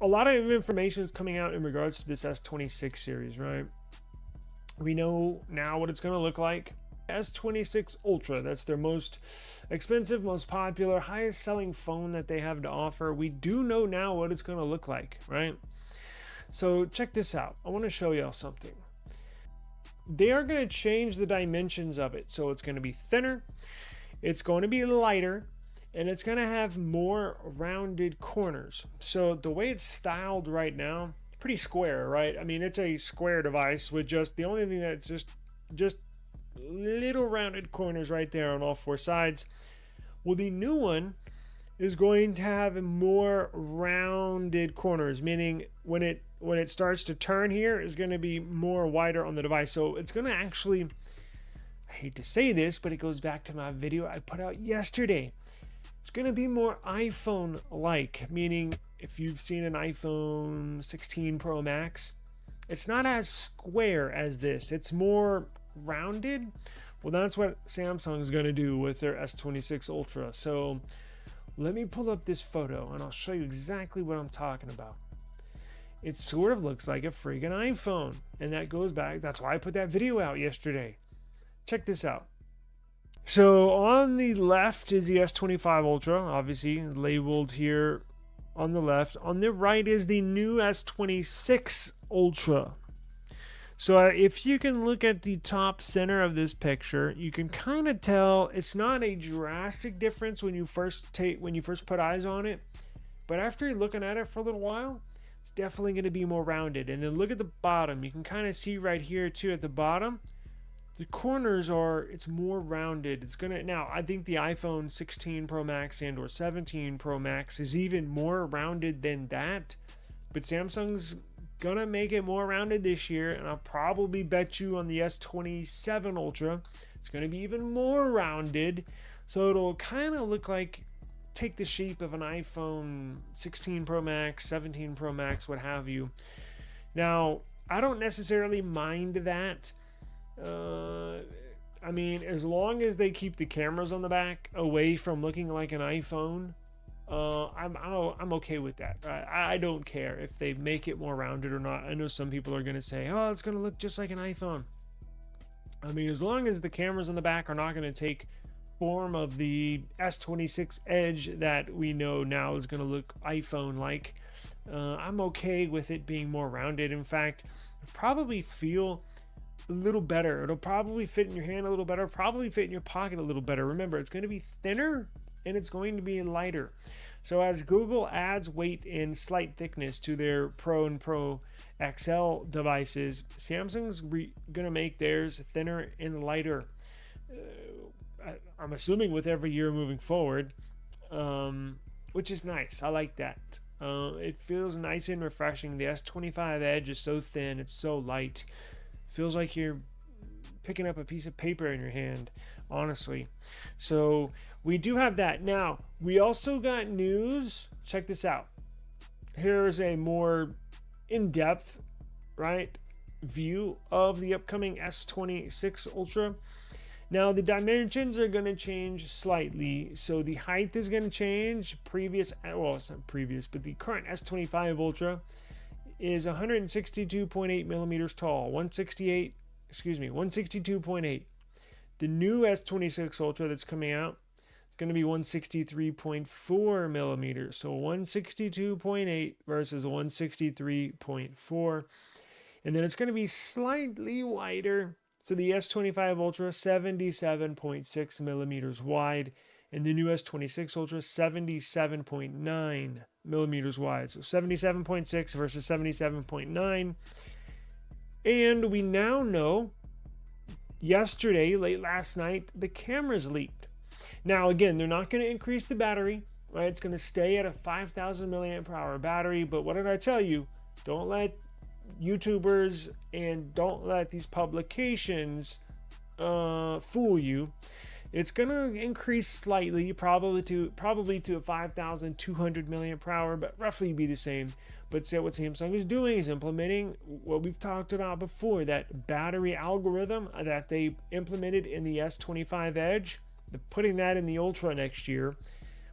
a lot of information is coming out in regards to this S26 series, right? We know now what it's going to look like. S26 Ultra, that's their most expensive, most popular, highest selling phone that they have to offer. We do know now what it's going to look like, right? So check this out. I want to show y'all something. They are going to change the dimensions of it. So it's going to be thinner, it's going to be lighter, and it's going to have more rounded corners. So the way it's styled right now, pretty square, right? I mean, it's a square device with just the only thing that's just little rounded corners right there on all four sides. Well, the new one is going to have more rounded corners, meaning when it starts to turn here, is going to be more wider on the device. So it's going to actually, I hate to say this, but it goes back to my video I put out yesterday. It's going to be more iPhone-like, meaning if you've seen an iPhone 16 Pro Max, it's not as square as this. It's more rounded. Well, that's what Samsung is going to do with their S26 Ultra. So let me pull up this photo and I'll show you exactly what I'm talking about. It sort of looks like a friggin' iPhone, and that goes back, that's why I put that video out yesterday. Check this out. So on the left is the S25 Ultra, obviously labeled here on the left. On the right is the new S26 Ultra. So if you can look at the top center of this picture, you can kind of tell it's not a drastic difference when you first put eyes on it, but after you're looking at it for a little while, it's definitely going to be more rounded. And then look at the bottom. You can kind of see right here too at the bottom, the corners it's more rounded. It's gonna, now I think the iPhone 16 Pro Max and or 17 Pro Max is even more rounded than that, but Samsung's gonna make it more rounded this year, and I'll probably bet you on the S27 Ultra it's gonna be even more rounded, so it'll kind of look like, take the shape of an iPhone 16 Pro Max, 17 Pro Max, what have you. Now I don't necessarily mind that. I mean, as long as they keep the cameras on the back away from looking like an iPhone, I'm okay with that. I don't care if they make it more rounded or not. I know some people are going to say, oh, it's going to look just like an iPhone. I mean, as long as the cameras on the back are not going to take form of the S26 Edge that we know now is going to look iPhone-like, I'm okay with it being more rounded. In fact, probably feel a little better. It'll probably fit in your hand a little better, probably fit in your pocket a little better. Remember, it's going to be thinner and it's going to be lighter. So as Google adds weight and slight thickness to their Pro and Pro XL devices, Samsung's going to make theirs thinner and lighter. I'm assuming with every year moving forward, which is nice. I like that. It feels nice and refreshing. The S25 Edge is so thin, it's so light. Feels like you're picking up a piece of paper in your hand, honestly. So we do have that. Now, we also got news. Check this out. Here's a more in-depth, right, view of the upcoming S26 Ultra. Now, the dimensions are going to change slightly. So the height is going to change. Well, it's not previous, but the current S25 Ultra is 162.8 millimeters tall, 162.8. The new S26 Ultra that's coming out is going to be 163.4 millimeters. So 162.8 versus 163.4. And then it's going to be slightly wider. So the S25 Ultra, 77.6 millimeters wide. And the new S26 Ultra, 77.9 millimeters wide. So 77.6 versus 77.9. And we now know, yesterday, late last night, the cameras leaked. Now, again, they're not going to increase the battery, right? It's going to stay at a 5,000 milliamp hour battery. But what did I tell you? Don't let YouTubers and don't let these publications fool you. It's going to increase slightly, probably to a 5,200 milliamp hour, but roughly be the same. But so what Samsung is doing is implementing what we've talked about before, that battery algorithm that they implemented in the S25 Edge. They're putting that in the Ultra next year,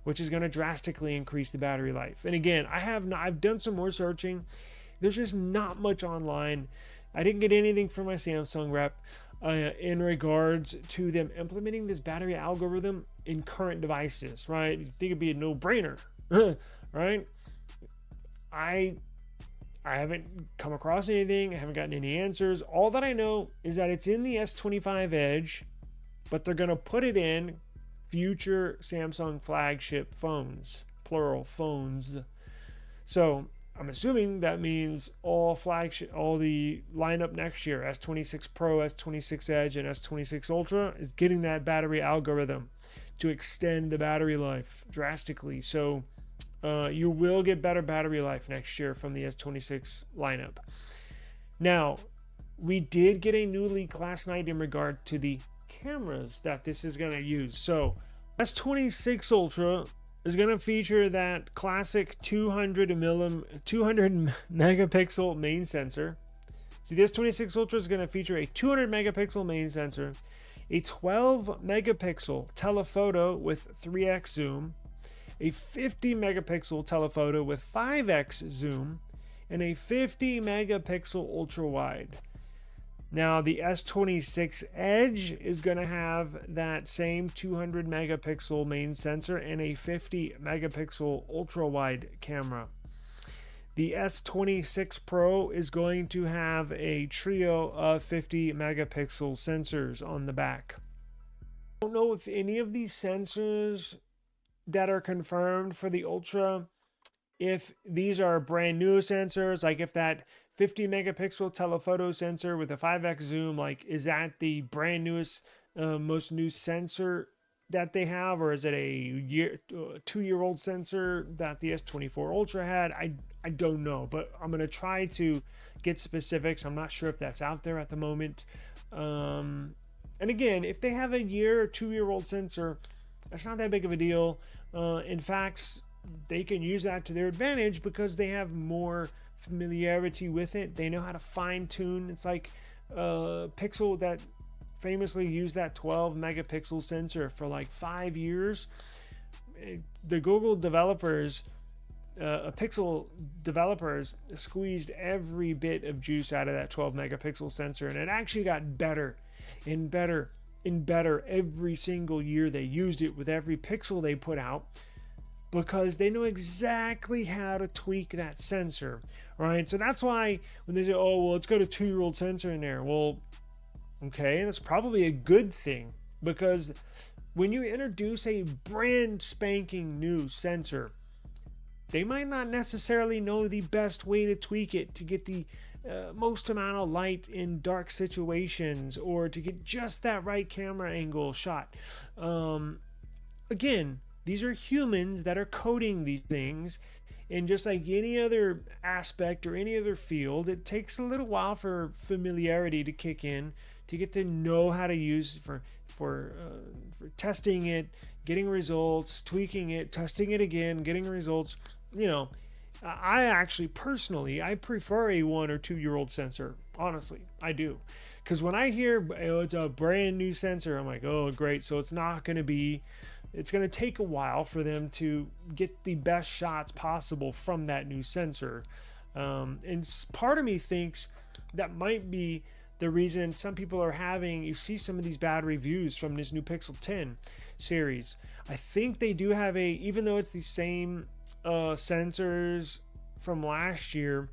which is going to drastically increase the battery life. And again, I've done some more searching. There's just not much online. I didn't get anything from my Samsung rep in regards to them implementing this battery algorithm in current devices, right? You think it'd be a no-brainer, right? I haven't come across anything. I haven't gotten any answers. All that I know is that it's in the S25 Edge, but they're going to put it in future Samsung flagship phones, plural phones. So I'm assuming that means all the lineup next year, S26 Pro, S26 Edge, and S26 Ultra, is getting that battery algorithm to extend the battery life drastically. So you will get better battery life next year from the S26 lineup. Now, we did get a new leak last night in regard to the cameras that this is going to use. So S26 Ultra is going to feature that classic 200 megapixel main sensor. See, this S26 Ultra is going to feature a 200 megapixel main sensor, a 12 megapixel telephoto with 3x zoom, a 50 megapixel telephoto with 5x zoom, and a 50 megapixel ultra wide. Now, the S26 Edge is going to have that same 200 megapixel main sensor and a 50 megapixel ultra wide camera. The S26 Pro is going to have a trio of 50 megapixel sensors on the back. I don't know if any of these sensors that are confirmed for the Ultra, if these are brand new sensors, like if that 50 megapixel telephoto sensor with a 5x zoom, like is that the brand newest, most new sensor that they have, or is it a 2-year-old sensor that the S24 Ultra had? I don't know, but I'm going to try to get specifics. I'm not sure if that's out there at the moment. And again, if they have a 1 or 2-year-old sensor, that's not that big of a deal. In fact, they can use that to their advantage because they have more familiarity with it. They know how to fine-tune. It's like Pixel that famously used that 12 megapixel sensor for like 5 years. The Google developers, Pixel developers, squeezed every bit of juice out of that 12 megapixel sensor, and it actually got better and better and better every single year they used it with every pixel they put out, because they know exactly how to tweak that sensor, right? So that's why when they say, oh, well, it's got a 2-year-old sensor in there. Well, okay, that's probably a good thing, because when you introduce a brand spanking new sensor, they might not necessarily know the best way to tweak it to get the most amount of light in dark situations, or to get just that right camera angle shot. Again, these are humans that are coding these things, and just like any other aspect or any other field, it takes a little while for familiarity to kick in, to get to know how to use for testing it, getting results, tweaking it, testing it again, getting results. You know, I actually personally, I prefer a 1 or 2-year-old sensor. Honestly, I do. Because when I hear, oh, it's a brand new sensor, I'm like, oh, great. So it's not going to be, it's going to take a while for them to get the best shots possible from that new sensor. And part of me thinks that might be the reason some people are having, you see some of these bad reviews from this new Pixel 10 series. I think they do have a, even though it's the same sensors from last year,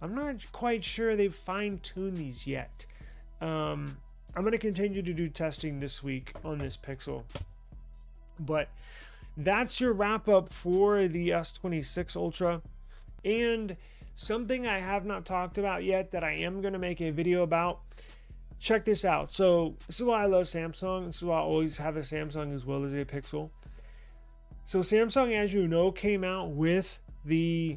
I'm not quite sure they've fine-tuned these yet. I'm going to continue to do testing this week on this Pixel. But that's your wrap up for the S26 Ultra. And something I have not talked about yet that I am going to make a video about. Check this out. So this is why I love Samsung. This is why I always have a Samsung as well as a Pixel. So Samsung, as you know, came out with the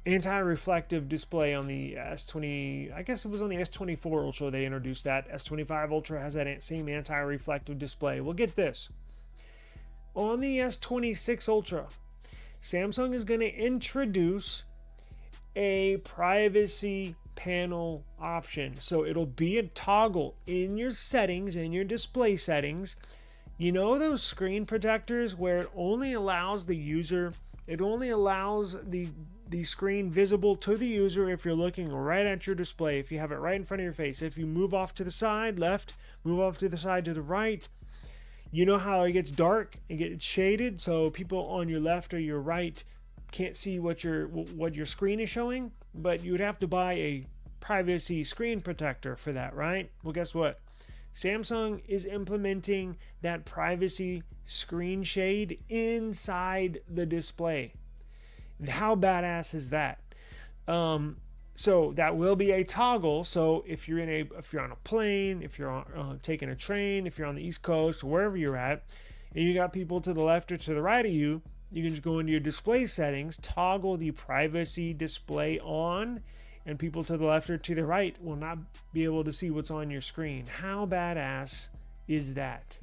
anti-reflective display on the S20, I guess it was on the S24 Ultra they introduced that. S25 Ultra has that same anti-reflective display. Well, get this. On the S26 Ultra, Samsung is going to introduce a privacy panel option. So it'll be a toggle in your settings, in your display settings. You know those screen protectors where it only allows the user, it only allows the screen visible to the user if you're looking right at your display, if you have it right in front of your face. If you move off to the side, left, move off to the side to the right, you know how it gets dark and gets shaded, so people on your left or your right can't see what your screen is showing, but you would have to buy a privacy screen protector for that, right? Well, guess what? Samsung is implementing that privacy screen shade inside the display. How badass is that? So that will be a toggle. So if you're on a plane, if you're taking a train, if you're on the East Coast or wherever you're at, and you got people to the left or to the right of you, you can just go into your display settings, toggle the privacy display on, and people to the left or to the right will not be able to see what's on your screen. How badass is that?